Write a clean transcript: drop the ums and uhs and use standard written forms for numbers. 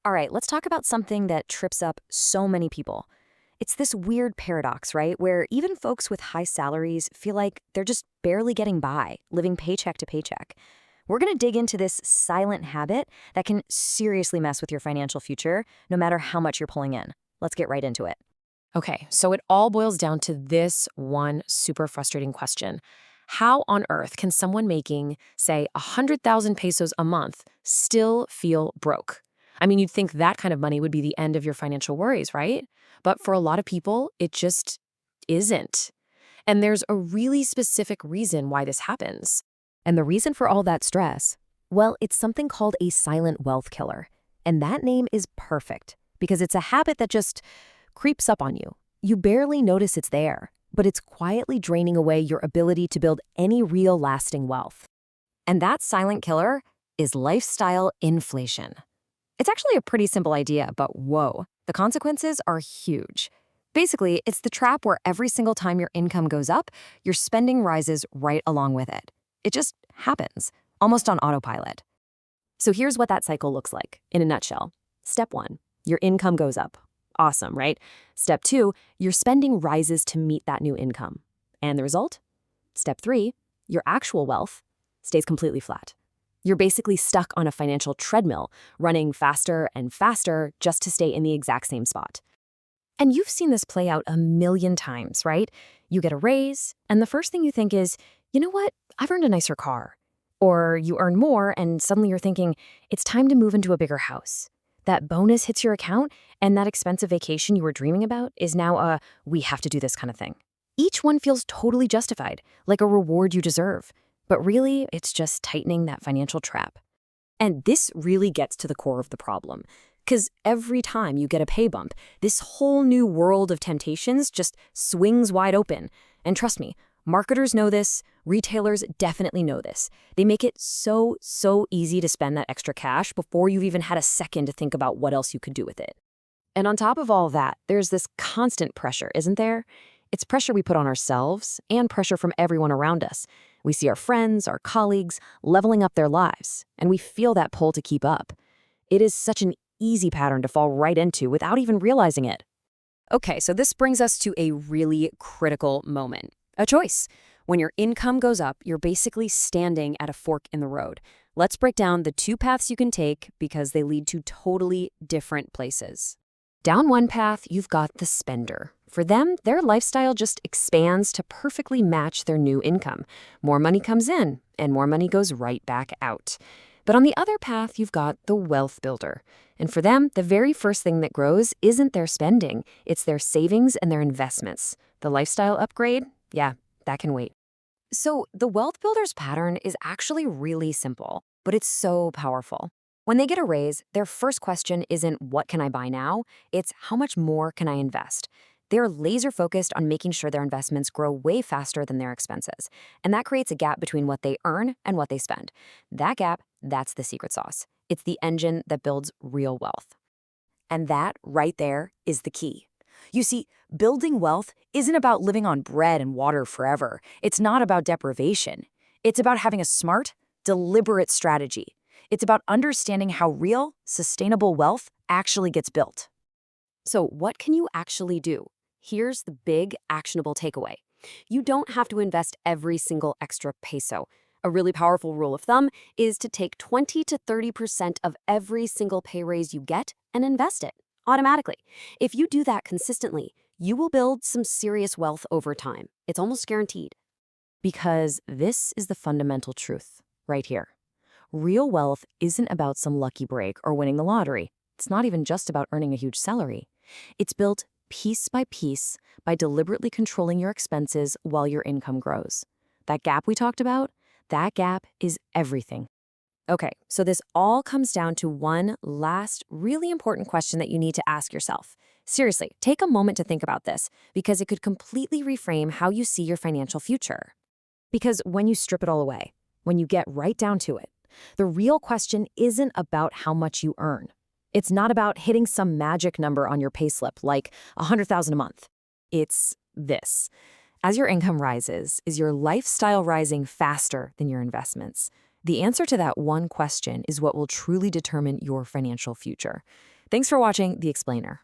All right, let's talk about something that trips up so many people. It's this weird paradox, right? Where even folks with high salaries feel like they're just barely getting by, living paycheck to paycheck. We're going to dig into this silent habit that can seriously mess with your financial future, no matter how much you're pulling in. Let's get right into it. Okay, so it all boils down to this one super frustrating question. How on earth can someone making, say, 100,000 pesos a month still feel broke? I mean, you'd think that kind of money would be the end of your financial worries, right? But for a lot of people, it just isn't. And there's a really specific reason why this happens. And the reason for all that stress? Well, it's something called a silent wealth killer. And that name is perfect because it's a habit that just creeps up on you. You barely notice it's there, but it's quietly draining away your ability to build any real lasting wealth. And that silent killer is lifestyle inflation. It's actually a pretty simple idea, but whoa, the consequences are huge. Basically, it's the trap where every single time your income goes up, your spending rises right along with it. It just happens, almost on autopilot. So here's what that cycle looks like, in a nutshell. Step 1, your income goes up. Awesome, right? Step 2, your spending rises to meet that new income. And the result? Step 3, your actual wealth stays completely flat. You're basically stuck on a financial treadmill, running faster and faster just to stay in the exact same spot. And you've seen this play out a million times, right? You get a raise, and the first thing you think is, you know what? I've earned a nicer car. Or you earn more, and suddenly you're thinking, it's time to move into a bigger house. That bonus hits your account, and that expensive vacation you were dreaming about is now a, we have to do this kind of thing. Each one feels totally justified, like a reward you deserve. But really, it's just tightening that financial trap. And this really gets to the core of the problem. Because every time you get a pay bump, this whole new world of temptations just swings wide open. And trust me, marketers know this, retailers definitely know this. They make it so easy to spend that extra cash before you've even had a second to think about what else you could do with it. And on top of all that, there's this constant pressure, isn't there? It's pressure we put on ourselves and pressure from everyone around us. We see our friends, our colleagues, leveling up their lives, and we feel that pull to keep up. It is such an easy pattern to fall right into without even realizing it. Okay, so this brings us to a really critical moment. A choice. When your income goes up, you're basically standing at a fork in the road. Let's break down the two paths you can take because they lead to totally different places. Down one path, you've got the spender. For them, their lifestyle just expands to perfectly match their new income. More money comes in, and more money goes right back out. But on the other path, you've got the wealth builder. And for them, the very first thing that grows isn't their spending. It's their savings and their investments. The lifestyle upgrade? Yeah, that can wait. So the wealth builder's pattern is actually really simple, but it's so powerful. When they get a raise, their first question isn't what can I buy now? It's how much more can I invest? They're laser focused on making sure their investments grow way faster than their expenses. And that creates a gap between what they earn and what they spend. That gap, that's the secret sauce. It's the engine that builds real wealth. And that right there is the key. You see, building wealth isn't about living on bread and water forever. It's not about deprivation. It's about having a smart, deliberate strategy. It's about understanding how real, sustainable wealth actually gets built. So what can you actually do? Here's the big, actionable takeaway. You don't have to invest every single extra peso. A really powerful rule of thumb is to take 20 to 30% of every single pay raise you get and invest it automatically. If you do that consistently, you will build some serious wealth over time. It's almost guaranteed. Because this is the fundamental truth right here. Real wealth isn't about some lucky break or winning the lottery. It's not even just about earning a huge salary. It's built piece by piece by deliberately controlling your expenses while your income grows. That gap we talked about, that gap is everything. Okay, so this all comes down to one last really important question that you need to ask yourself. Seriously, take a moment to think about this because it could completely reframe how you see your financial future. Because when you strip it all away, when you get right down to it, the real question isn't about how much you earn. It's not about hitting some magic number on your payslip like $100,000 a month. It's this. As your income rises, is your lifestyle rising faster than your investments? The answer to that one question is what will truly determine your financial future. Thanks for watching The Explainer.